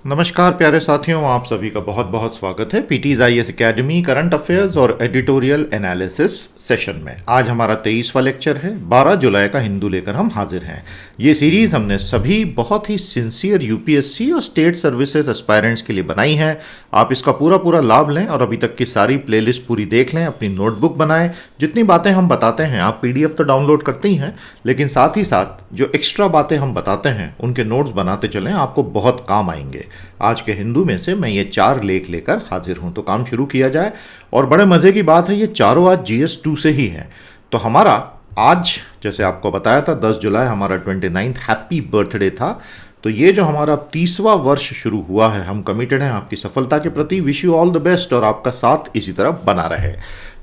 नमस्कार प्यारे साथियों, आप सभी का बहुत बहुत स्वागत है PTs IAS academy current affairs और एडिटोरियल एनालिसिस सेशन में। आज हमारा 23वां लेक्चर है। 12 जुलाई का हिंदू लेकर हम हाजिर हैं। ये सीरीज हमने सभी बहुत ही सिंसियर यूपीएससी और स्टेट सर्विसेज एस्पायरेंट्स के लिए बनाई है। आप इसका पूरा लाभ लें और अभी तक की सारी प्लेलिस्ट पूरी देख लें, अपनी नोटबुक बनाएं। जितनी बातें हम बताते हैं, आप पीडीएफ तो डाउनलोड करते ही हैं, लेकिन साथ ही साथ जो एक्स्ट्रा बातें हम बताते हैं उनके नोट्स बनाते चलें, आपको बहुत काम आएंगे। आज के हिंदू में से मैं ये 4 लेख लेकर हाजिर हूं, तो काम शुरू किया जाए। और बड़े मजे की बात है, ये चारों आज GS2 से ही हैं। तो हमारा आज, जैसे आपको बताया था, 10 जुलाई हमारा 29th हैप्पी बर्थडे था। तो ये जो हमारा 30वां वर्ष शुरू हुआ है, हम कमिटेड हैं आपकी सफलता के प्रति। Wish you all the best और आपका साथ इसी तरह बना रहे।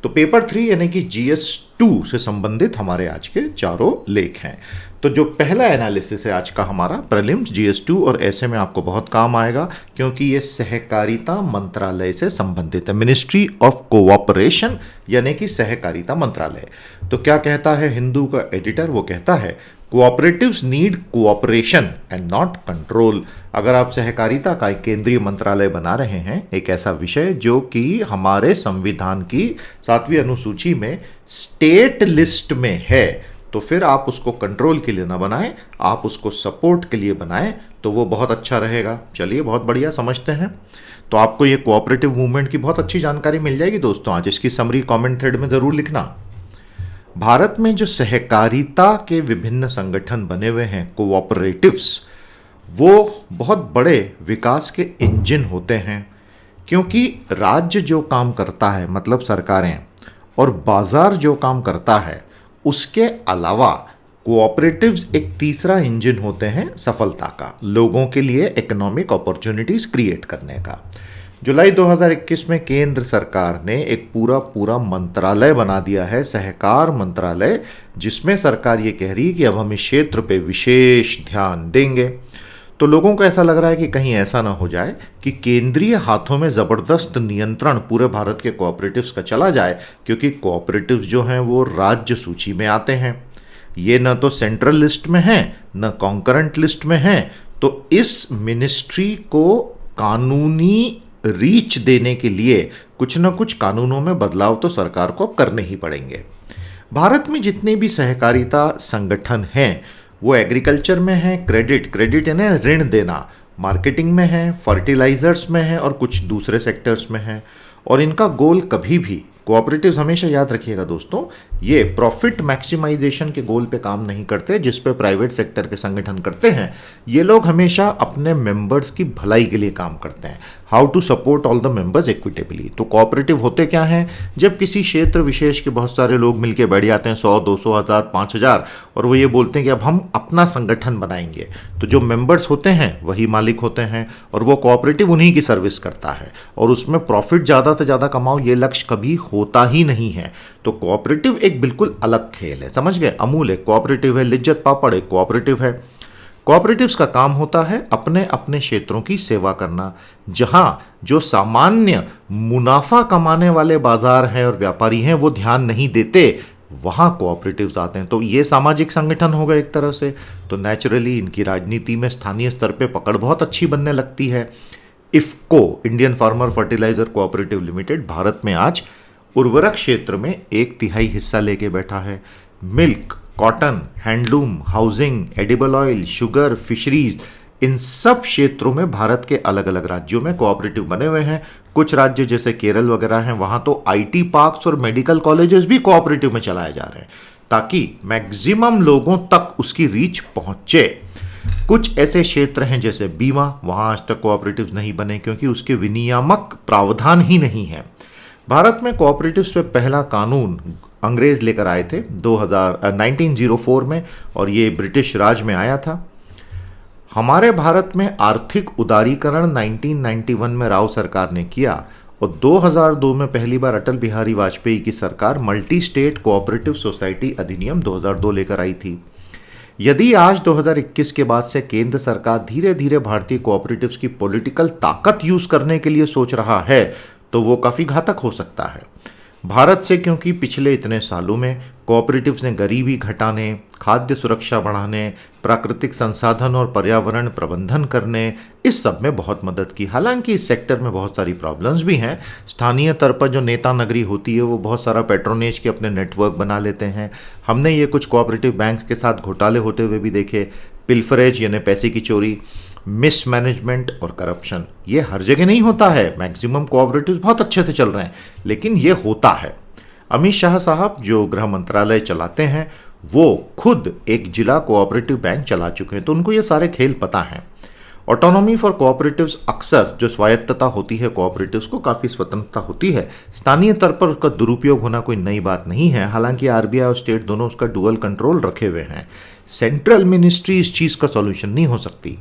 तो पेपर 3 यानी कि GS2 से संबंधित हमारे आज के चारों लेख हैं। तो जो पहला एनालिसिस है आज का हमारा प्रीलिम्स GS2, और ऐसे में आपको बहुत काम आएगा क्योंकि ये सहकारिता मंत्रालय से संबंधित है। मिनिस्ट्री ऑफ कोऑपरेशन यानी कि सहकारिता मंत्रालय। तो क्या कहता है हिंदू का एडिटर? वो कहता है cooperatives need cooperation and not control. अगर आप सहकारिता का एक केंद्रीय मंत्रालय बना रहे हैं, एक ऐसा विषय जो कि हमारे संविधान की 7वीं अनुसूची में स्टेट लिस्ट में है, तो फिर आप उसको कंट्रोल के लिए ना बनाएं, आप उसको सपोर्ट के लिए बनाएं, तो वो बहुत अच्छा रहेगा। चलिए, बहुत बढ़िया, समझते हैं। तो आपको ये कोऑपरेटिव मूवमेंट की बहुत अच्छी जानकारी मिल जाएगी दोस्तों। आज इसकी समरी कमेंट थ्रेड में ज़रूर लिखना। भारत में जो सहकारिता के विभिन्न संगठन बने हुए हैं, कोऑपरेटिव्स, वो बहुत बड़े विकास के इंजन होते हैं। क्योंकि राज्य जो काम करता है, मतलब सरकारें, और बाजार जो काम करता है, उसके अलावा कोऑपरेटिव्स एक तीसरा इंजन होते हैं सफलता का, लोगों के लिए इकोनॉमिक अपॉर्चुनिटीज क्रिएट करने का। जुलाई 2021 में केंद्र सरकार ने एक पूरा मंत्रालय बना दिया है, सहकार मंत्रालय, जिसमें सरकार ये कह रही है कि अब हम इस क्षेत्र पे विशेष ध्यान देंगे। तो लोगों को ऐसा लग रहा है कि कहीं ऐसा ना हो जाए कि केंद्रीय हाथों में ज़बरदस्त नियंत्रण पूरे भारत के कोऑपरेटिव्स का चला जाए, क्योंकि कोऑपरेटिव्स जो हैं वो राज्य सूची में आते हैं। ये न तो सेंट्रल लिस्ट में हैं, न कॉन्करेंट लिस्ट में हैं। तो इस मिनिस्ट्री को कानूनी रीच देने के लिए कुछ न कुछ कानूनों में बदलाव तो सरकार को करने ही पड़ेंगे। भारत में जितने भी सहकारिता संगठन हैं, वो एग्रीकल्चर में है, क्रेडिट यानी ऋण देना, मार्केटिंग में है, फर्टिलाइजर्स में है और कुछ दूसरे सेक्टर्स में है। और इनका गोल कभी भी, कोऑपरेटिव्स हमेशा याद रखिएगा दोस्तों, ये प्रॉफिट मैक्सिमाइजेशन के गोल पे काम नहीं करते, जिस पे प्राइवेट सेक्टर के संगठन करते हैं। ये लोग हमेशा अपने मेंबर्स की भलाई के लिए काम करते हैं, how to support all the members equitably. तो कोऑपरेटिव होते क्या हैं? जब किसी क्षेत्र विशेष के बहुत सारे लोग मिलकर बैठ जाते हैं, 100, 200, 1000, 5000, और वो ये बोलते हैं कि अब हम अपना संगठन बनाएंगे, तो जो मेंबर्स होते हैं वही मालिक होते हैं, और वो कोऑपरेटिव उन्हीं की सर्विस करता है, और उसमें प्रॉफिट ज़्यादा से ज़्यादा कमाओ, ये लक्ष्य कभी होता ही नहीं है। तो कोऑपरेटिव एक बिल्कुल अलग खेल है, समझ गए? अमूल एक कोऑपरेटिव है, लिज्जत पापड़ एक कोऑपरेटिव है। कोऑपरेटिव्स का काम होता है अपने अपने क्षेत्रों की सेवा करना। जहां जो सामान्य मुनाफा कमाने वाले बाजार हैं और व्यापारी हैं वो ध्यान नहीं देते, वहां कोऑपरेटिव्स आते हैं। तो ये सामाजिक संगठन हो गए एक तरह से। तो नेचुरली इनकी राजनीति में स्थानीय स्तर पे पकड़ बहुत अच्छी बनने लगती है। IFFCO, Indian farmer fertiliser cooperative limited, Bharat में आज उर्वरक क्षेत्र में 1/3 हिस्सा लेके बैठा है। Milk, cotton, handloom, housing, edible oil, sugar, fisheries, इन सब क्षेत्रों में भारत के अलग अलग राज्यों में कोऑपरेटिव बने हुए हैं। कुछ राज्य जैसे केरल वगैरह हैं, वहां तो आईटी पार्क्स और मेडिकल कॉलेजेस भी कोऑपरेटिव में चलाए जा रहे हैं, ताकि मैक्सिमम लोगों तक उसकी रीच पहुंचे। कुछ ऐसे क्षेत्र हैं जैसे बीमा, वहां आज तक कोऑपरेटिव नहीं बने क्योंकि उसके विनियामक प्रावधान ही नहीं है। भारत में कोऑपरेटिव्स पे पहला कानून अंग्रेज लेकर आए थे 1904 में, और ये ब्रिटिश राज में आया था। हमारे भारत में आर्थिक उदारीकरण 1991 में राव सरकार ने किया, और 2002 में पहली बार अटल बिहारी वाजपेयी की सरकार मल्टी स्टेट कोऑपरेटिव सोसाइटी अधिनियम 2002 लेकर आई थी। यदि आज 2021 के बाद से केंद्र सरकार धीरे धीरे भारतीय कोऑपरेटिव्स की पॉलिटिकल ताकत यूज करने के लिए सोच रहा है, तो वो काफ़ी घातक हो सकता है। भारत से, क्योंकि पिछले इतने सालों में कोऑपरेटिव्स ने गरीबी घटाने, खाद्य सुरक्षा बढ़ाने, प्राकृतिक संसाधन और पर्यावरण प्रबंधन करने, इस सब में बहुत मदद की। हालांकि इस सेक्टर में बहुत सारी प्रॉब्लम्स भी हैं। स्थानीय स्तर पर जो नेता नगरी होती है वो बहुत सारा पैट्रोनेज के अपने नेटवर्क बना लेते हैं। हमने ये कुछ कोऑपरेटिव बैंक्स के साथ घोटाले होते हुए भी देखे। पिल्फरेज यानी पैसे की चोरी, मिसमैनेजमेंट और करप्शन, ये हर जगह नहीं होता है। मैक्सिमम कोऑपरेटिव्स बहुत अच्छे से चल रहे हैं, लेकिन ये होता है। अमित शाह साहब जो गृह मंत्रालय चलाते हैं वो खुद एक जिला कोऑपरेटिव बैंक चला चुके हैं, तो उनको ये सारे खेल पता हैं। ऑटोनॉमी फॉर कोऑपरेटिव्स, अक्सर जो स्वायत्तता होती है कोऑपरेटिव्स को, काफ़ी स्वतंत्रता होती है। स्थानीय स्तर पर उसका दुरुपयोग होना कोई नई बात नहीं है। हालांकि आरबीआई और स्टेट दोनों उसका डुअल कंट्रोल रखे हुए हैं। सेंट्रल मिनिस्ट्री इस चीज़ का सॉल्यूशन नहीं हो सकती।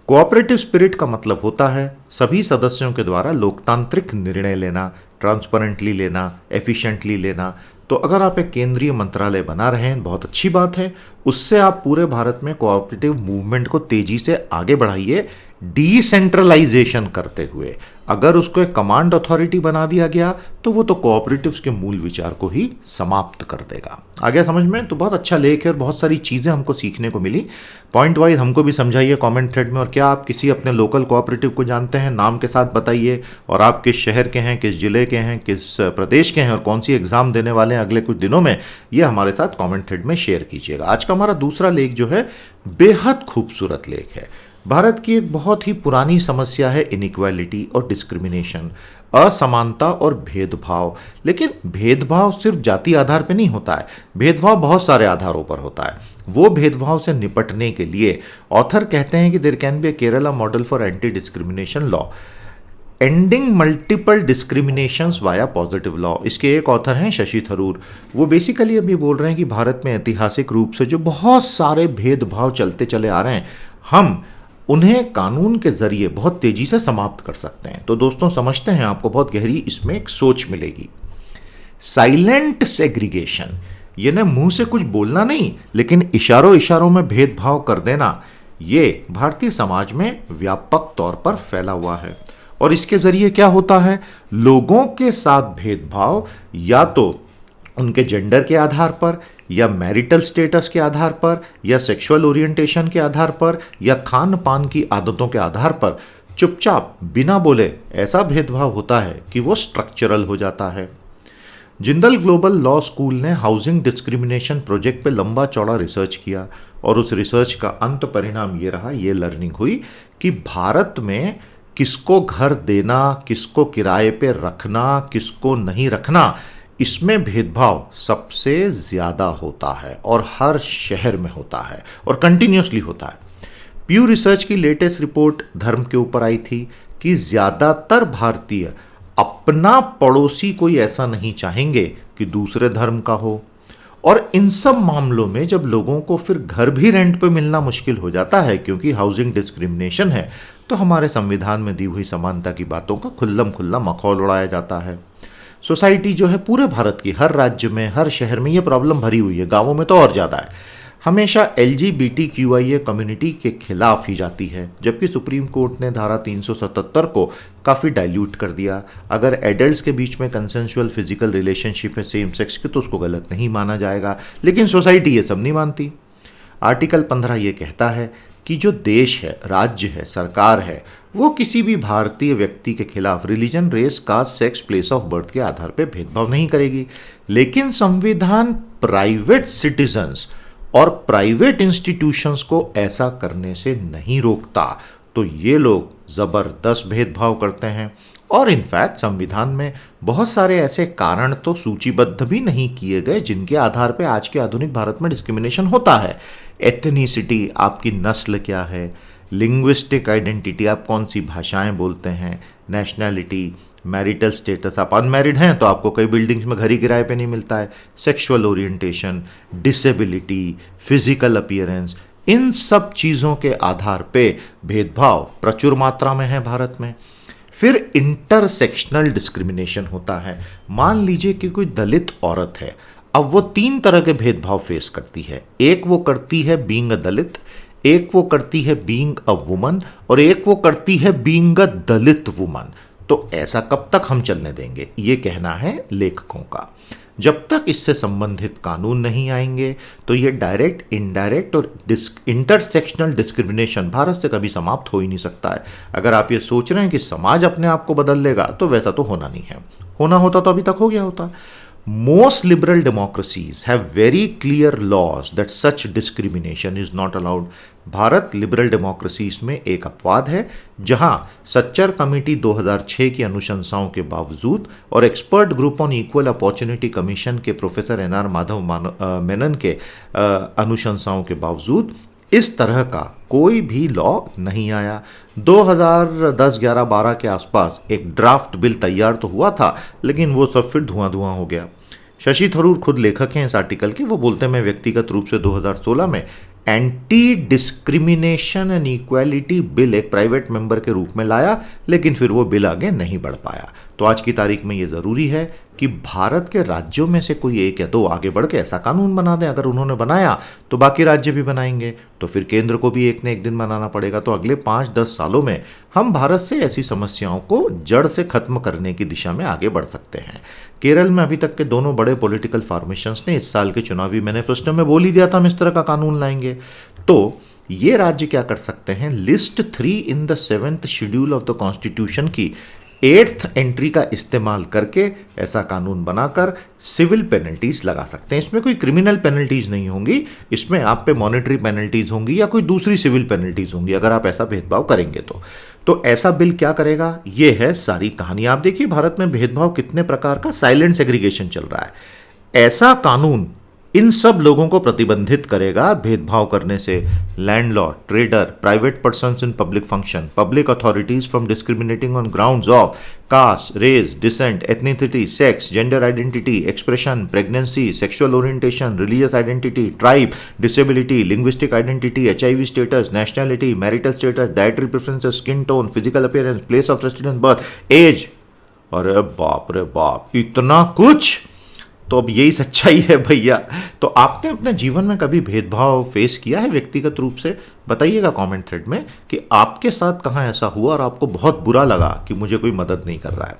कोऑपरेटिव स्पिरिट का मतलब होता है सभी सदस्यों के द्वारा लोकतांत्रिक निर्णय लेना, ट्रांसपेरेंटली लेना, एफिशिएंटली लेना। तो अगर आप एक केंद्रीय मंत्रालय बना रहे हैं, बहुत अच्छी बात है। उससे आप पूरे भारत में कोऑपरेटिव मूवमेंट को तेजी से आगे बढ़ाइए, डिसेंट्रलाइजेशन करते हुए। अगर उसको एक कमांड अथॉरिटी बना दिया गया तो वो तो कोऑपरेटिव्स के मूल विचार को ही समाप्त कर देगा। आ गया समझ में? तो बहुत अच्छा लेख है और बहुत सारी चीज़ें हमको सीखने को मिली। पॉइंट वाइज हमको भी समझाइए कमेंट थ्रेड में। और क्या आप किसी अपने लोकल कोऑपरेटिव को जानते हैं, नाम के साथ बताइए। और आप किस शहर के हैं, किस जिले के हैं, किस प्रदेश के हैं और कौन सी एग्जाम देने वाले हैं अगले कुछ दिनों में, ये हमारे साथ कमेंट थ्रेड में शेयर कीजिएगा। आज का हमारा दूसरा लेख जो है बेहद खूबसूरत लेख है। भारत की एक बहुत ही पुरानी समस्या है इनइक्वालिटी और डिस्क्रिमिनेशन, असमानता और भेदभाव। लेकिन भेदभाव सिर्फ जाति आधार पर नहीं होता है, भेदभाव बहुत सारे आधारों पर होता है। वो भेदभाव से निपटने के लिए ऑथर कहते हैं कि there can be a Kerala model for anti discrimination law, ending multiple discriminations via positive law. इसके एक ऑथर हैं शशि थरूर। वो बेसिकली अभी बोल रहे हैं कि भारत में ऐतिहासिक रूप से जो बहुत सारे भेदभाव चलते चले आ रहे हैं, हम उन्हें कानून के जरिए बहुत तेजी से समाप्त कर सकते हैं। तो दोस्तों समझते हैं, आपको बहुत गहरी इसमें एक सोच मिलेगी। साइलेंट सेग्रीगेशन, यानी मुंह से कुछ बोलना नहीं लेकिन इशारों इशारों में भेदभाव कर देना, ये भारतीय समाज में व्यापक तौर पर फैला हुआ है। और इसके जरिए क्या होता है, लोगों के साथ भेदभाव या तो उनके जेंडर के आधार पर, या मैरिटल स्टेटस के आधार पर, या सेक्सुअल ओरिएंटेशन के आधार पर, या खान पान की आदतों के आधार पर चुपचाप बिना बोले ऐसा भेदभाव होता है कि वो स्ट्रक्चरल हो जाता है। जिंदल ग्लोबल लॉ स्कूल ने हाउसिंग डिस्क्रिमिनेशन प्रोजेक्ट पे लंबा चौड़ा रिसर्च किया और उस रिसर्च का अंत परिणाम ये रहा, ये लर्निंग हुई कि भारत में किसको घर देना, किसको किराए पे रखना, किसको नहीं रखना, इसमें भेदभाव सबसे ज़्यादा होता है और हर शहर में होता है और कंटिन्यूसली होता है। प्यू रिसर्च की लेटेस्ट रिपोर्ट धर्म के ऊपर आई थी कि ज़्यादातर भारतीय अपना पड़ोसी कोई ऐसा नहीं चाहेंगे कि दूसरे धर्म का हो। और इन सब मामलों में जब लोगों को फिर घर भी रेंट पे मिलना मुश्किल हो जाता है क्योंकि हाउसिंग डिस्क्रिमिनेशन है, तो हमारे संविधान में दी हुई समानता की बातों का खुल्लम खुल्ला मखौल उड़ाया जाता है। सोसाइटी जो है पूरे भारत की हर राज्य में, हर शहर में ये प्रॉब्लम भरी हुई है, गांवों में तो और ज़्यादा है। हमेशा LGBTQIA कम्युनिटी के खिलाफ ही जाती है, जबकि सुप्रीम कोर्ट ने धारा 377 को काफ़ी डाइल्यूट कर दिया। अगर एडल्ट्स के बीच में कंसेंसुअल फिजिकल रिलेशनशिप है सेम सेक्स की तो उसको गलत नहीं माना जाएगा, लेकिन सोसाइटी ये सब नहीं मानती। आर्टिकल 15 ये कहता है कि जो देश है, राज्य है, सरकार है, वो किसी भी भारतीय व्यक्ति के खिलाफ religion, race, caste, sex, place of birth के आधार पर भेदभाव नहीं करेगी। लेकिन संविधान प्राइवेट सिटीजन्स और प्राइवेट इंस्टीट्यूशंस को ऐसा करने से नहीं रोकता। तो ये लोग ज़बरदस्त भेदभाव करते हैं। और इनफैक्ट संविधान में बहुत सारे ऐसे कारण तो सूचीबद्ध भी नहीं किए गए जिनके आधार पर आज के आधुनिक भारत में डिस्क्रिमिनेशन होता है। एथनिसिटी, आपकी नस्ल क्या है, लिंग्विस्टिक आइडेंटिटी, आप कौन सी भाषाएं बोलते हैं, नेशनैलिटी, मैरिटल स्टेटस, आप अनमैरिड हैं तो आपको कई बिल्डिंग्स में घर ही किराए पे नहीं मिलता है, sexual orientation, disability, physical appearance, इन सब चीज़ों के आधार पे भेदभाव प्रचुर मात्रा में है भारत में। फिर इंटरसेक्शनल डिस्क्रिमिनेशन होता है। मान लीजिए कि कोई दलित औरत है, अब वो 3 तरह के भेदभाव फेस करती है। एक वो करती है बीइंग अ दलित, एक वो करती है बीइंग अ वुमन, और एक वो करती है बीइंग अ दलित वुमन। तो ऐसा कब तक हम चलने देंगे, ये कहना है लेखकों का। जब तक इससे संबंधित कानून नहीं आएंगे तो ये डायरेक्ट, इनडायरेक्ट और इंटरसेक्शनल डिस्क्रिमिनेशन भारत से कभी समाप्त हो ही नहीं सकता है। अगर आप ये सोच रहे हैं कि समाज अपने आप को बदल लेगा तो वैसा तो होना नहीं है। होना होता तो अभी तक हो गया होता। Most liberal democracies have very clear laws that such discrimination is not allowed. Bharat liberal democracies में एक अपवाद है जहां सच्चर कमेटी 2006 की अनुशंसाओं के बावजूद और expert group on equal opportunity commission के professor N R Madhava Menon के अनुशंसाओं के बावजूद इस तरह का कोई भी लॉ नहीं आया। 2010, 11, 12 के आसपास एक ड्राफ्ट बिल तैयार तो हुआ था, लेकिन वो सब फिर धुआं धुआं हो गया। शशि थरूर खुद लेखक हैं इस आर्टिकल के। वो बोलते हैं मैं व्यक्तिगत रूप से 2016 में anti discrimination and equality bill एक प्राइवेट मेंबर के रूप में लाया, लेकिन फिर वो बिल आगे नहीं बढ़ पाया। तो आज की तारीख में ये ज़रूरी है कि भारत के राज्यों में से कोई एक या दो आगे बढ़ के ऐसा कानून बना दें। अगर उन्होंने बनाया तो बाकी राज्य भी बनाएंगे, तो फिर केंद्र को भी एक न एक दिन बनाना पड़ेगा। तो अगले 5-10 सालों में हम भारत से ऐसी समस्याओं को जड़ से खत्म करने की दिशा में आगे बढ़ सकते हैं। केरल में अभी तक के दोनों बड़े पॉलिटिकल फॉर्मेशंस ने इस साल के चुनावी मैनिफेस्टो में बोल ही दिया था हम इस तरह का कानून लाएंगे। तो ये राज्य क्या कर सकते हैं, list 3 in the 7th schedule of the constitution की 8th एंट्री का इस्तेमाल करके ऐसा कानून बनाकर सिविल पेनल्टीज लगा सकते हैं। इसमें कोई क्रिमिनल पेनल्टीज नहीं होंगी, इसमें आप पे मॉनेटरी पेनल्टीज होंगी या कोई दूसरी सिविल पेनल्टीज होंगी अगर आप ऐसा भेदभाव करेंगे तो ऐसा बिल क्या करेगा, ये है सारी कहानी। आप देखिए भारत में भेदभाव कितने प्रकार का साइलेंट सेग्रीगेशन चल रहा है। ऐसा कानून इन सब लोगों को प्रतिबंधित करेगा भेदभाव करने से। Landlord, trader, private persons in public function, public authorities from discriminating on grounds of caste, race, descent, ethnicity, sex, gender identity, expression, pregnancy, sexual orientation, religious identity, tribe, disability, linguistic identity, HIV status, nationality, marital status, dietary preferences, skin tone, physical appearance, place of residence, birth, age. अरे बाप रे बाप, इतना कुछ। तो अब यही सच्चाई है भैया। तो आपने अपने जीवन में कभी भेदभाव फेस किया है व्यक्तिगत रूप से? बताइएगा कमेंट थ्रेड में कि आपके साथ कहाँ ऐसा हुआ और आपको बहुत बुरा लगा कि मुझे कोई मदद नहीं कर रहा है।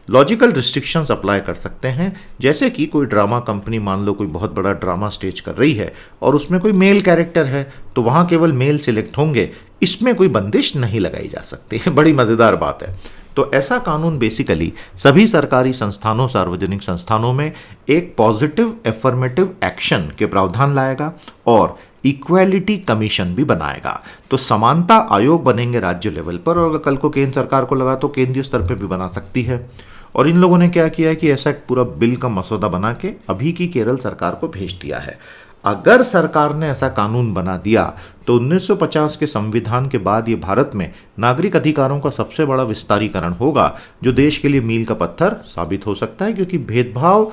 लॉजिकल रिस्ट्रिक्शंस अप्लाई कर सकते हैं, जैसे कि कोई ड्रामा कंपनी मान लो कोई बहुत बड़ा ड्रामा स्टेज कर रही है और उसमें कोई मेल कैरेक्टर है तो वहाँ केवल मेल सिलेक्ट होंगे, इसमें कोई बंदिश नहीं लगाई जा सकती। बड़ी मज़ेदार बात है। तो ऐसा कानून बेसिकली सभी सरकारी संस्थानों, सार्वजनिक संस्थानों में एक पॉजिटिव एफर्मेटिव एक्शन के प्रावधान लाएगा और इक्वालिटी कमीशन भी बनाएगा। तो समानता आयोग बनेंगे राज्य लेवल पर, और अगर कल को केंद्र सरकार को लगा तो केंद्रीय स्तर पर भी बना सकती है। और इन लोगों ने क्या किया है कि ऐसा एक पूरा बिल का मसौदा बना के अभी की केरल सरकार को भेज दिया है। अगर सरकार ने ऐसा कानून बना दिया तो 1950 के संविधान के बाद ये भारत में नागरिक अधिकारों का सबसे बड़ा विस्तारीकरण होगा, जो देश के लिए मील का पत्थर साबित हो सकता है। क्योंकि भेदभाव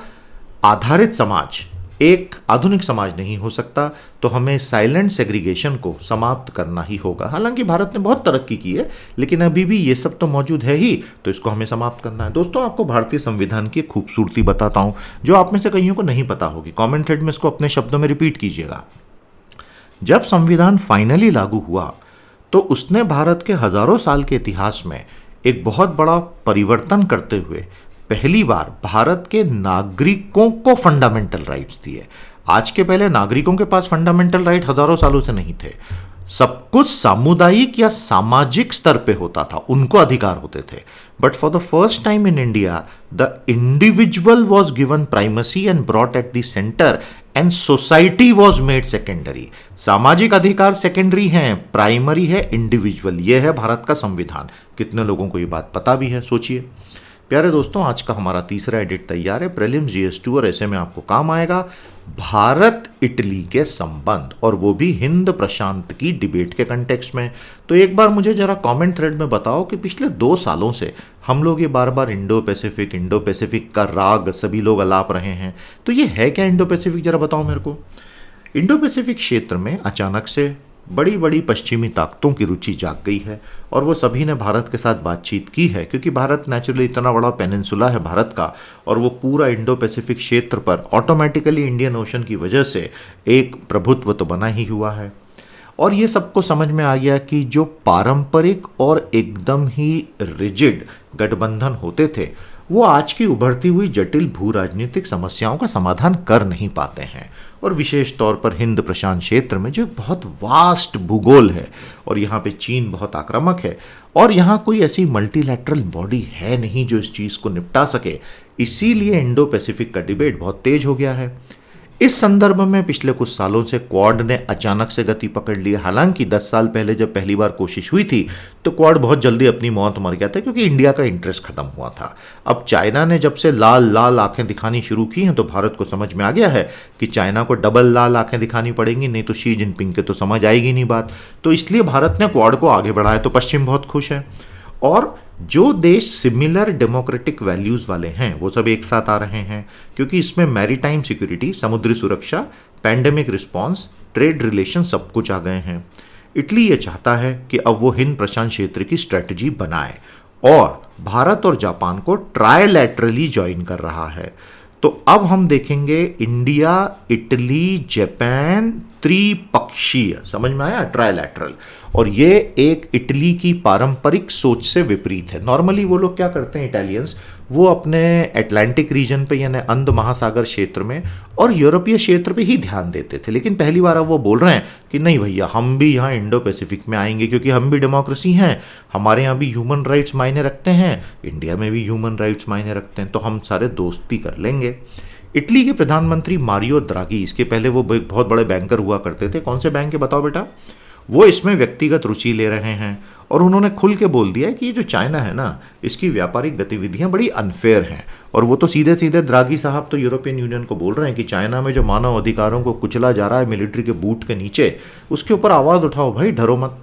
आधारित समाज एक आधुनिक समाज नहीं हो सकता, तो हमें साइलेंट सेग्रीगेशन को समाप्त करना ही होगा। हालांकि भारत ने बहुत तरक्की की है, लेकिन अभी भी ये सब तो मौजूद है ही, तो इसको हमें समाप्त करना है। दोस्तों, आपको भारतीय संविधान की खूबसूरती बताता हूं जो आप में से कईयों को नहीं पता होगी। कमेंट थ्रेड में इसको अपने शब्दों में रिपीट कीजिएगा। जब संविधान फाइनली लागू हुआ तो उसने भारत के हजारों साल के इतिहास में एक बहुत बड़ा परिवर्तन करते हुए पहली बार भारत के नागरिकों को फंडामेंटल राइट्स दिए। आज के पहले नागरिकों के पास फंडामेंटल राइट हजारों सालों से नहीं थे। सब कुछ सामुदायिक या सामाजिक स्तर पे होता था, उनको अधिकार होते थे। But for the first time in India the individual was given primacy and brought at the centre and society was made secondary. सामाजिक अधिकार सेकेंडरी हैं, प्राइमरी है इंडिविजुअल। यह है भारत का संविधान। कितने लोगों को ये बात पता भी है, सोचिए। प्यारे दोस्तों, आज का हमारा तीसरा एडिट तैयार है। प्रीलिम्स, GS2 और ऐसे में आपको काम आएगा भारत इटली के संबंध, और वो भी हिंद प्रशांत की डिबेट के कंटेक्स्ट में। तो एक बार मुझे जरा कमेंट थ्रेड में बताओ कि पिछले 2 सालों से हम लोग ये बार बार इंडो पैसिफिक का राग सभी लोग अलाप रहे हैं। तो ये है क्या इंडो पैसिफिक, जरा बताओ मेरे को। इंडो पैसिफिक क्षेत्र में अचानक से बड़ी बड़ी पश्चिमी ताकतों की रुचि जाग गई है और वो सभी ने भारत के साथ बातचीत की है, क्योंकि भारत नेचुरली इतना बड़ा पेनिनसुला है भारत का, और वो पूरा इंडो पैसिफिक क्षेत्र पर ऑटोमेटिकली इंडियन ओशन की वजह से एक प्रभुत्व तो बना ही हुआ है। और ये सबको समझ में आ गया कि जो पारंपरिक और एकदम ही रिजिड गठबंधन होते थे वो आज की उभरती हुई जटिल भू राजनीतिक समस्याओं का समाधान कर नहीं पाते हैं। और विशेष तौर पर हिंद प्रशांत क्षेत्र में जो एक बहुत वास्ट भूगोल है, और यहाँ पे चीन बहुत आक्रामक है, और यहाँ कोई ऐसी मल्टीलैटरल बॉडी है नहीं जो इस चीज़ को निपटा सके, इसीलिए इंडो पैसिफिक का डिबेट बहुत तेज हो गया है। इस संदर्भ में पिछले कुछ सालों से क्वाड ने अचानक से गति पकड़ ली। हालांकि 10 साल पहले जब पहली बार कोशिश हुई थी तो क्वाड बहुत जल्दी अपनी मौत मर गया था, क्योंकि इंडिया का इंटरेस्ट खत्म हुआ था। अब चाइना ने जब से लाल लाल आंखें दिखानी शुरू की हैं तो भारत को समझ में आ गया है कि चाइना को डबल लाल आंखें दिखानी पड़ेंगी, नहीं तो शी जिनपिंग के तो समझ आएगी नहीं बात। तो इसलिए भारत ने क्वाड को आगे बढ़ाया, तो पश्चिम बहुत खुश है। और जो देश सिमिलर डेमोक्रेटिक वैल्यूज़ वाले हैं वो सब एक साथ आ रहे हैं, क्योंकि इसमें मैरीटाइम सिक्योरिटी, समुद्री सुरक्षा, पैंडेमिक रिस्पांस, ट्रेड रिलेशन सब कुछ आ गए हैं। इटली ये चाहता है कि अब वो हिंद प्रशांत क्षेत्र की स्ट्रेटजी बनाए, और भारत और जापान को ट्रायलैटरली ज्वाइन कर रहा है। तो अब हम देखेंगे इंडिया, इटली, जापान त्रिपक्षीय, समझ में आया, ट्रायलैटरल। और ये एक इटली की पारंपरिक सोच से विपरीत है। नॉर्मली वो लोग क्या करते हैं इटालियंस, वो अपने अटलांटिक रीजन पे यानी अंध महासागर क्षेत्र में और यूरोपीय क्षेत्र पे ही ध्यान देते थे, लेकिन पहली बार अब वो बोल रहे हैं कि नहीं भैया, हम भी यहाँ इंडो पैसिफिक में आएंगे, क्योंकि हम भी डेमोक्रेसी हैं, हमारे यहाँ भी ह्यूमन राइट्स मायने रखते हैं, इंडिया में भी ह्यूमन राइट्स मायने रखते हैं, तो हम सारे दोस्ती कर लेंगे। इटली के प्रधानमंत्री मारियो द्रागी, इसके पहले वो एक बहुत बड़े बैंकर हुआ करते थे, कौन से बैंक के बताओ बेटा, वो इसमें व्यक्तिगत रुचि ले रहे हैं। और उन्होंने खुल के बोल दिया है कि ये जो चाइना है ना, इसकी व्यापारिक गतिविधियां बड़ी अनफेयर हैं। और वो तो सीधे सीधे द्रागी साहब तो यूरोपियन यूनियन को बोल रहे हैं कि चाइना में जो मानव अधिकारों को कुचला जा रहा है मिलिट्री के बूट के नीचे, उसके ऊपर आवाज़ उठाओ भाई, डरो मत।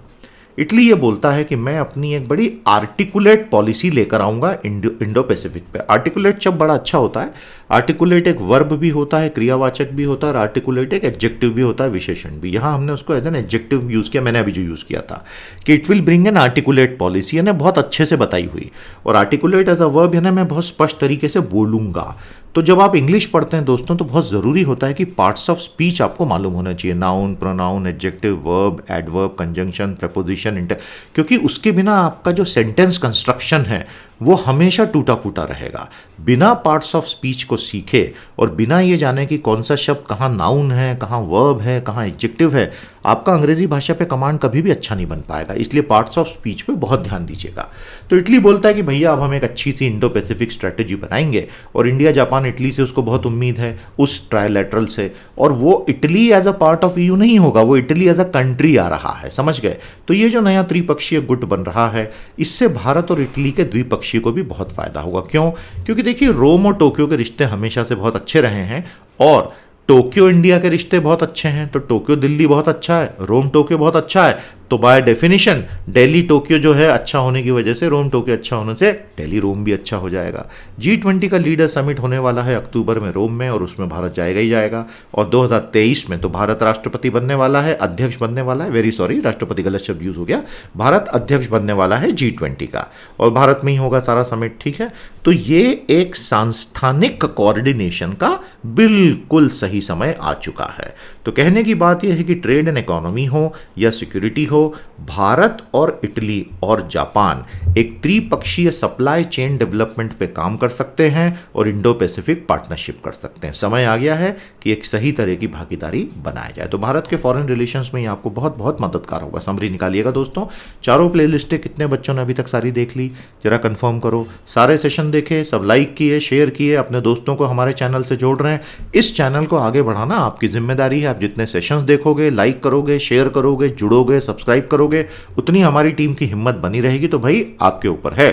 इटली ये बोलता है कि मैं अपनी एक बड़ी आर्टिकुलेट पॉलिसी लेकर आऊंगा इंडो पैसिफिक पे। आर्टिकुलेट शब्द बड़ा अच्छा होता है। आर्टिकुलेट एक वर्ब भी होता है, क्रियावाचक भी होता है, और आर्टिकुलेट एक एडजेक्टिव भी होता है, विशेषण भी। यहाँ हमने उसको एज एन एडजेक्टिव यूज़ किया, मैंने अभी जो यूज़ किया था कि it will bring an articulate policy, यानी बहुत अच्छे से बताई हुई। और आर्टिकुलेट एज अ वर्ब यानी मैं बहुत स्पष्ट तरीके से बोलूँगा। तो जब आप इंग्लिश पढ़ते हैं दोस्तों, तो बहुत ज़रूरी होता है कि पार्ट्स ऑफ स्पीच आपको मालूम होना चाहिए, noun, pronoun, adjective, verb, adverb, conjunction, preposition, क्योंकि उसके बिना आपका जो सेंटेंस कंस्ट्रक्शन है वो हमेशा टूटा फूटा रहेगा। बिना पार्ट्स ऑफ स्पीच को सीखे और बिना ये जाने कि कौन सा शब्द कहाँ नाउन है, कहाँ वर्ब है, कहाँ एडजेक्टिव है, आपका अंग्रेजी भाषा पे कमांड कभी भी अच्छा नहीं बन पाएगा। इसलिए पार्ट्स ऑफ स्पीच पे बहुत ध्यान दीजिएगा। तो इटली बोलता है कि भैया अब हम एक अच्छी सी इंडो पैसिफिक स्ट्रेटेजी बनाएंगे, और इंडिया, जापान, इटली से उसको बहुत उम्मीद है, उस ट्रायलैटरल से। और वो Italy as a part of EU नहीं होगा, वो इटली एज अ कंट्री आ रहा है, समझ गए। तो ये जो नया त्रिपक्षीय गुट बन रहा है, इससे भारत और इटली के द्विपक्षीय को भी बहुत फायदा होगा। क्यों? क्योंकि देखिए, रोम और टोक्यो के रिश्ते हमेशा से बहुत अच्छे रहे हैं, और टोक्यो इंडिया के रिश्ते बहुत अच्छे हैं। तो टोक्यो दिल्ली बहुत अच्छा है, रोम टोक्यो बहुत अच्छा है, तो बाय डेफिनेशन दिल्ली टोक्यो जो है अच्छा होने की वजह से रोम टोक्यो अच्छा होने से दिल्ली रोम भी अच्छा हो जाएगा। G20 का लीडर समिट होने वाला है अक्टूबर में रोम में, और उसमें भारत जाएगा ही जाएगा। और 2023 में तो भारत राष्ट्रपति बनने वाला है, अध्यक्ष बनने वाला है, वेरी सॉरी, राष्ट्रपति गलत शब्द यूज हो गया, भारत अध्यक्ष बनने वाला है G20 का, और भारत में ही होगा सारा समिट, ठीक है। तो ये एक सांस्थानिक कोऑर्डिनेशन का बिल्कुल सही समय आ चुका है। तो कहने की बात यह है कि ट्रेड एंड इकोनॉमी हो या सिक्योरिटी हो, भारत और इटली और जापान एक त्रिपक्षीय सप्लाई चेन डेवलपमेंट पे काम कर सकते हैं और इंडो पैसिफिक पार्टनरशिप कर सकते हैं। समय आ गया है कि एक सही तरह की भागीदारी बनाया जाए। तो भारत के फॉरेन रिलेशंस में ये आपको बहुत बहुत मददगार होगा। समरी निकालिएगा दोस्तों। चारों प्लेलिस्टें कितने बच्चों ने अभी तक सारी देख ली, जरा कंफर्म करो। सारे सेशन देखे, सब लाइक किए, शेयर किए, अपने दोस्तों को हमारे चैनल से जोड़ रहे हैं। इस चैनल को आगे बढ़ाना आपकी जिम्मेदारी है। आप जितने सेशंस देखोगे, लाइक करोगे, शेयर करोगे, जुड़ोगे, सब्सक्राइब करोगे, उतनी हमारी टीम की हिम्मत बनी रहेगी। तो भाई आपके ऊपर है।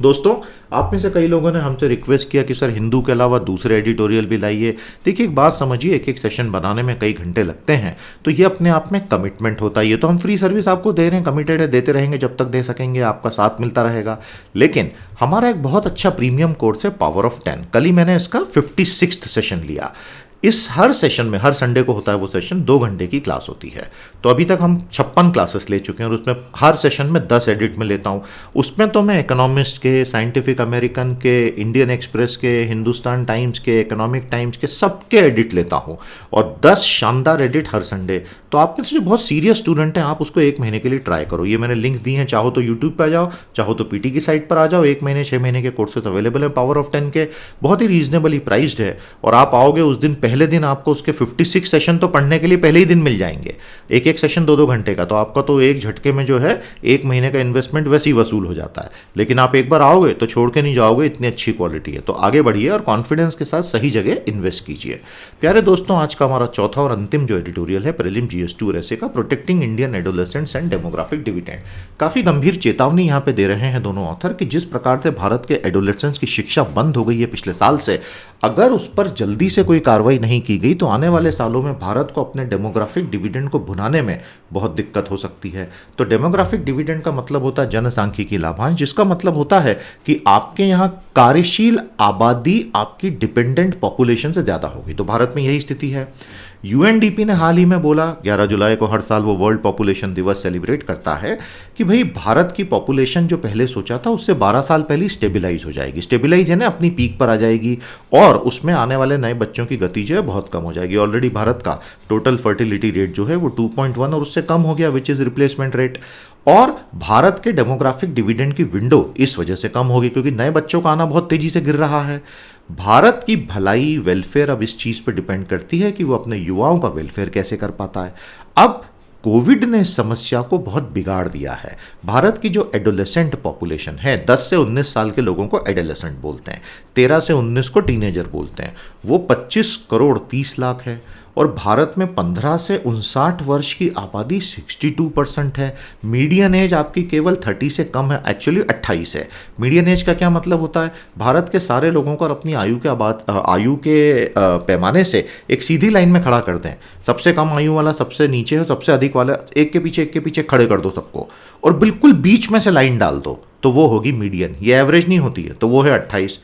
दोस्तों, आप में से कई लोगों ने हमसे रिक्वेस्ट किया कि सर हिंदू के अलावा दूसरे एडिटोरियल भी लाइए। देखिए, एक बात समझिए, एक एक सेशन बनाने में कई घंटे लगते हैं, तो ये अपने आप में कमिटमेंट होता है। ये तो हम फ्री सर्विस आपको दे रहे हैं, कमिटेड है, देते रहेंगे जब तक दे सकेंगे, आपका साथ मिलता रहेगा। लेकिन हमारा एक बहुत अच्छा प्रीमियम कोर्स है पावर ऑफ 10। कल ही मैंने इसका 56वां सेशन लिया। इस हर सेशन में, हर संडे को होता है वो सेशन, 2 घंटे की क्लास होती है। तो अभी तक हम 56 क्लासेस ले चुके हैं और उसमें हर सेशन में 10 एडिट में लेता हूँ। उसमें तो मैं इकोनॉमिस्ट के, साइंटिफिक अमेरिकन के, इंडियन एक्सप्रेस के, हिंदुस्तान टाइम्स के, इकोनॉमिक टाइम्स के, सबके एडिट लेता हूँ और 10 शानदार एडिट हर संडे। तो आप में से जो बहुत सीरियस स्टूडेंट हैं, आप उसको 1 महीने के लिए ट्राई करो। ये मैंने लिंक्स दी हैं, चाहो तो यूट्यूब पर आ जाओ, चाहो तो पीटी की साइट पर आ जाओ। 1 महीने 6 महीने के कोर्सेज अवेलेबल है पावर ऑफ 10 के, बहुत ही रीजनेबली प्राइस्ड है। और आप आओगे उस दिन, पहले दिन आपको उसके 56 सेशन तो पढ़ने के लिए पहले ही दिन मिल जाएंगे, एक एक सेशन 2-2 घंटे का। तो आपका तो एक झटके में जो है 1 महीने का इन्वेस्टमेंट वैसे ही वसूल हो जाता है। लेकिन आप एक बार आओगे तो छोड़ के नहीं जाओगे, इतनी अच्छी क्वालिटी है। तो आगे बढ़िए और कॉन्फिडेंस के साथ सही जगह इन्वेस्ट कीजिए। प्यारे दोस्तों, आज का हमारा चौथा और अंतिम जो एडिटोरियल है प्रीलिम GS2 और ऐसे का, protecting Indian adolescents and demographic dividend. काफी गंभीर चेतावनी यहाँ पे दे रहे हैं दोनों ऑथर कि जिस प्रकार से भारत के एडोलेसेंट्स की शिक्षा बंद हो गई है पिछले साल से, अगर उस पर जल्दी से कोई कार्रवाई नहीं की गई तो आने वाले सालों में भारत को अपने डेमोग्राफिक डिविडेंड को भुनाने में बहुत दिक्कत हो सकती है। तो डेमोग्राफिक डिविडेंड का मतलब होता है जनसांख्यिकी लाभांश, जिसका मतलब होता है कि आपके यहाँ कार्यशील आबादी आपकी डिपेंडेंट पॉपुलेशन से ज्यादा होगी। तो भारत में यही स्थिति है। यूएनडीपी ने हाल ही में बोला, 11 जुलाई को हर साल वो वर्ल्ड पॉपुलेशन दिवस सेलिब्रेट करता है, कि भाई भारत की पॉपुलेशन जो पहले सोचा था उससे 12 साल पहले स्टेबिलाइज हो जाएगी। स्टेबिलाइज है ना, अपनी पीक पर आ जाएगी और उसमें आने वाले नए बच्चों की गति जो है बहुत कम हो जाएगी। ऑलरेडी भारत का टोटल फर्टिलिटी रेट जो है वो 2.1 और उससे कम हो गया, विच इज रिप्लेसमेंट रेट। और भारत के डेमोग्राफिक डिविडेंड की विंडो इस वजह से कम होगी क्योंकि नए बच्चों का आना बहुत तेजी से गिर रहा है। भारत की भलाई, वेलफेयर अब इस चीज पर डिपेंड करती है कि वो अपने युवाओं का वेलफेयर कैसे कर पाता है। अब कोविड ने इस समस्या को बहुत बिगाड़ दिया है। भारत की जो एडोलेसेंट पॉपुलेशन है, 10 से 19 साल के लोगों को एडोलेसेंट बोलते हैं, 13 से 19 को टीनेजर बोलते हैं, वो 25 करोड़ 30 लाख है। और भारत में 15 से 59 वर्ष की आबादी 62% है। मीडियन एज आपकी केवल 30 से कम है, एक्चुअली 28 है। मीडियन एज का क्या मतलब होता है? भारत के सारे लोगों को अपनी आयु के पैमाने से एक सीधी लाइन में खड़ा कर दें। सबसे कम आयु वाला सबसे नीचे है, सबसे अधिक वाला एक के पीछे खड़े कर दो सबको, और बिल्कुल बीच में से लाइन डाल दो, तो वो होगी मीडियन। ये एवरेज नहीं होती है, तो वो है 28।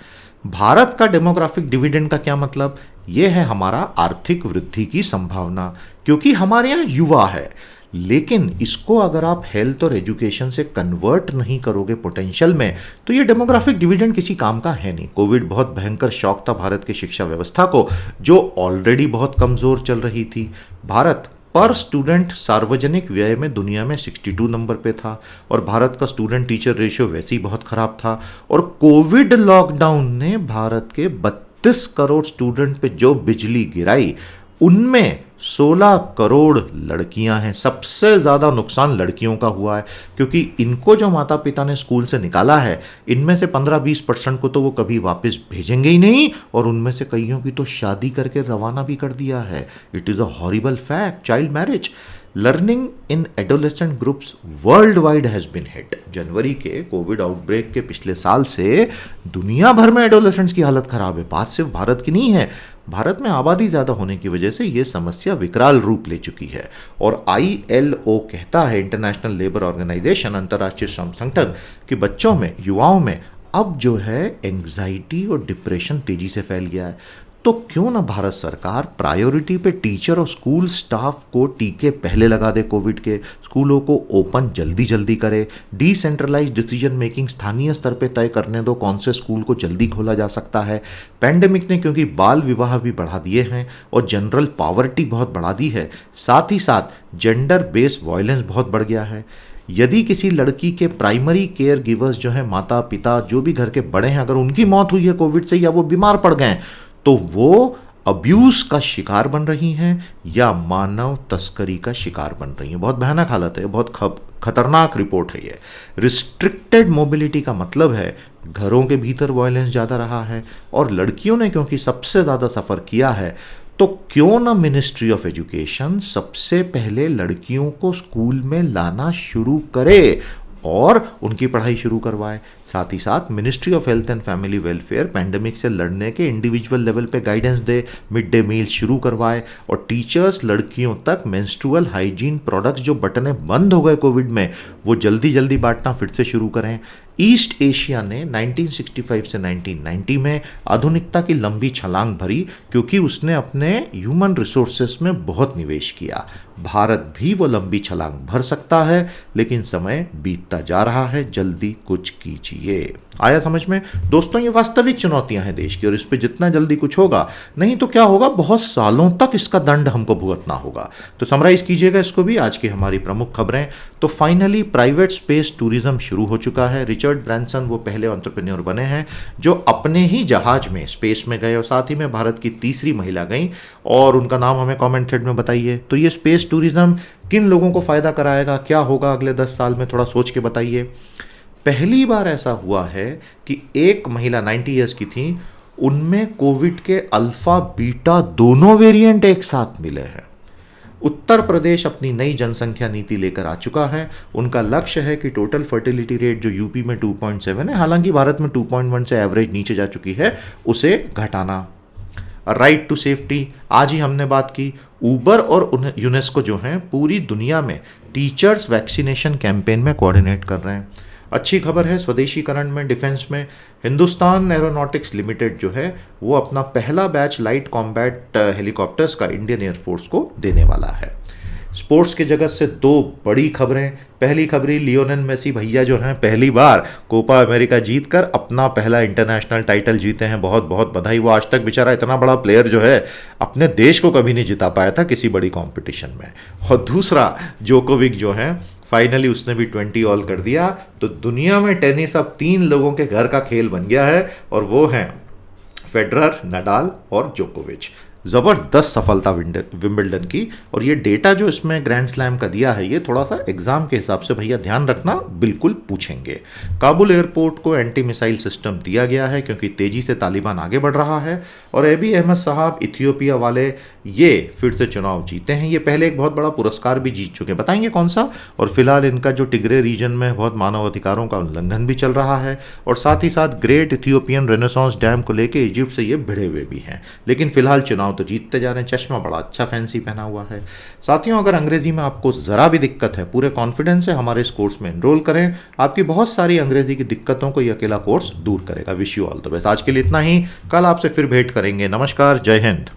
भारत का डेमोग्राफिक डिविडेंड का क्या मतलब? ये है हमारा आर्थिक वृद्धि की संभावना, क्योंकि हमारे यहाँ युवा है। लेकिन इसको अगर आप हेल्थ और एजुकेशन से कन्वर्ट नहीं करोगे पोटेंशियल में, तो ये डेमोग्राफिक डिविडेंड किसी काम का है नहीं। कोविड बहुत भयंकर शॉक था भारत की शिक्षा व्यवस्था को, जो ऑलरेडी बहुत कमजोर चल रही थी। भारत पर स्टूडेंट सार्वजनिक व्यय में दुनिया में 62 नंबर पे था और भारत का स्टूडेंट टीचर रेशियो वैसे ही बहुत खराब था। और कोविड लॉकडाउन ने भारत के 32 करोड़ स्टूडेंट पे जो बिजली गिराई, उनमें 16 करोड़ लड़कियां हैं। सबसे ज्यादा नुकसान लड़कियों का हुआ है, क्योंकि इनको जो माता पिता ने स्कूल से निकाला है, इनमें से 15-20% को तो वो कभी वापस भेजेंगे ही नहीं, और उनमें से कईयों की तो शादी करके रवाना भी कर दिया है। It is a horrible fact, child marriage. Learning in adolescent groups world wide has been hit. जनवरी के कोविड आउटब्रेक के पिछले साल से दुनिया भर में एडोलेसेंट्स की हालत खराब है। बात सिर्फ भारत की नहीं है, भारत में आबादी ज्यादा होने की वजह से यह समस्या विकराल रूप ले चुकी है। और ILO कहता है, इंटरनेशनल लेबर ऑर्गेनाइजेशन, अंतर्राष्ट्रीय श्रम संगठन, कि बच्चों में, युवाओं में अब जो है एंग्जाइटी और डिप्रेशन तेजी से फैल गया है। तो क्यों ना भारत सरकार प्रायोरिटी पे टीचर और स्कूल स्टाफ को टीके पहले लगा दे, कोविड के, स्कूलों को ओपन जल्दी जल्दी करे, डिसेंट्रलाइज डिसीजन मेकिंग स्थानीय स्तर पे तय करने दो कौन से स्कूल को जल्दी खोला जा सकता है। पैंडेमिक ने क्योंकि बाल विवाह भी बढ़ा दिए हैं और जनरल पॉवर्टी बहुत बढ़ा दी है, साथ ही साथ जेंडर बेस्ड वायलेंस बहुत बढ़ गया है। यदि किसी लड़की के प्राइमरी केयर गिवर्स जो है, माता पिता, जो भी घर के बड़े हैं, अगर उनकी मौत हुई है कोविड से या वो बीमार पड़ गए, तो वो अब्यूज का शिकार बन रही हैं या मानव तस्करी का शिकार बन रही हैं। बहुत भयानक हालत है, बहुत खतरनाक रिपोर्ट है ये। रिस्ट्रिक्टेड मोबिलिटी का मतलब है घरों के भीतर वायलेंस ज़्यादा रहा है, और लड़कियों ने क्योंकि सबसे ज़्यादा सफ़र किया है, तो क्यों ना मिनिस्ट्री ऑफ एजुकेशन सबसे पहले लड़कियों को स्कूल में लाना शुरू करे और उनकी पढ़ाई शुरू करवाए। साथ ही साथ ministry of health and family welfare pandemic से लड़ने के इंडिविजुअल लेवल पे गाइडेंस दे, मिड डे मील शुरू करवाए, और टीचर्स लड़कियों तक मेंस्ट्रुअल हाइजीन प्रोडक्ट्स जो बटने बंद हो गए कोविड में, वो जल्दी जल्दी बांटना फिर से शुरू करें। ईस्ट एशिया ने 1965 से 1990 में आधुनिकता की लंबी छलांग भरी क्योंकि उसने अपने ह्यूमन रिसोर्सेस में बहुत निवेश किया। भारत भी वो लंबी छलांग भर सकता है, लेकिन समय बीतता जा रहा है, जल्दी कुछ कीजिए। आया समझ में? दोस्तों, ये वास्तविक चुनौतियां हैं देश की और इस पे जितना जल्दी कुछ होगा, नहीं तो क्या होगा, बहुत सालों तक इसका दंड हमको भुगतना होगा। तो समराइज कीजिएगा इसको भी, आज की हमारी प्रमुख खबरें। तो फाइनली प्राइवेट स्पेस टूरिज्म शुरू हो चुका है। रिचर्ड ब्रांसन वो पहले एंटरप्रेन्योर बने हैं जो अपने ही जहाज में स्पेस में गए और साथ ही में भारत की तीसरी महिला गई, और उनका नाम हमें कमेंट थ्रेड में बताइए। तो ये स्पेस टूरिज्म किन लोगों को फायदा कराएगा, क्या होगा अगले 10 साल में, थोड़ा सोच के बताइए। पहली बार ऐसा हुआ है कि एक महिला 90 ईयर्स की थी, उनमें कोविड के अल्फा बीटा दोनों वेरिएंट एक साथ मिले हैं। उत्तर प्रदेश अपनी नई जनसंख्या नीति लेकर आ चुका है। उनका लक्ष्य है कि टोटल फर्टिलिटी रेट जो यूपी में 2.7 है, हालांकि भारत में 2.1 से एवरेज नीचे जा चुकी है, उसे घटाना। राइट टू सेफ्टी, आज ही हमने बात की। ऊबर और यूनेस्को जो हैं पूरी दुनिया में टीचर्स वैक्सीनेशन कैंपेन में कोऑर्डिनेट कर रहे हैं। अच्छी खबर है, स्वदेशीकरण में, डिफेंस में हिंदुस्तान एरोनॉटिक्स लिमिटेड जो है वो अपना पहला बैच लाइट कॉम्बैट हेलीकॉप्टर्स का इंडियन एयरफोर्स को देने वाला है। स्पोर्ट्स के जगत से दो बड़ी खबरें। पहली खबरी, लियोनेल मेसी भैया जो हैं पहली बार कोपा अमेरिका जीतकर अपना पहला इंटरनेशनल टाइटल जीते हैं, बहुत बहुत बधाई। वो आज तक बेचारा इतना बड़ा प्लेयर जो है अपने देश को कभी नहीं जिता पाया था किसी बड़ी कंपटीशन में। और दूसरा, जोकोविक जो है फाइनली उसने भी 20 ऑल कर दिया। तो दुनिया में टेनिस अब 3 लोगों के घर का खेल बन गया है, और वो हैं फेडरर, नडाल और जोकोविच। ज़बरदस्त सफलता विंबलडन की। और ये डेटा जो इसमें ग्रैंड स्लैम का दिया है, ये थोड़ा सा एग्जाम के हिसाब से भैया ध्यान रखना, बिल्कुल पूछेंगे। काबुल एयरपोर्ट को एंटी मिसाइल सिस्टम दिया गया है क्योंकि तेजी से तालिबान आगे बढ़ रहा है। और एबी अहमद साहब इथियोपिया वाले, ये फिर से चुनाव जीते हैं। ये पहले एक बहुत बड़ा पुरस्कार भी जीत चुके, बताएंगे कौन सा। और फिलहाल इनका जो टिग्रे रीजन में बहुत मानव अधिकारों का उल्लंघन भी चल रहा है, और साथ ही साथ ग्रेट इथियोपियन रेनेसांस डैम को लेके इजिप्ट से ये भिड़े हुए भी हैं। लेकिन फिलहाल चुनाव तो जीतते जा रहे हैं। चश्मा बड़ा अच्छा फैंसी पहना हुआ है। साथियों, अगर अंग्रेजी में आपको जरा भी दिक्कत है, पूरे कॉन्फिडेंस से हमारे इस कोर्स में एनरोल करें। आपकी बहुत सारी अंग्रेजी की दिक्कतों को ये अकेला कोर्स दूर करेगा। Wish you all the best. आज के लिए इतना ही, कल आपसे फिर भेंट करेंगे। नमस्कार, जय हिंद।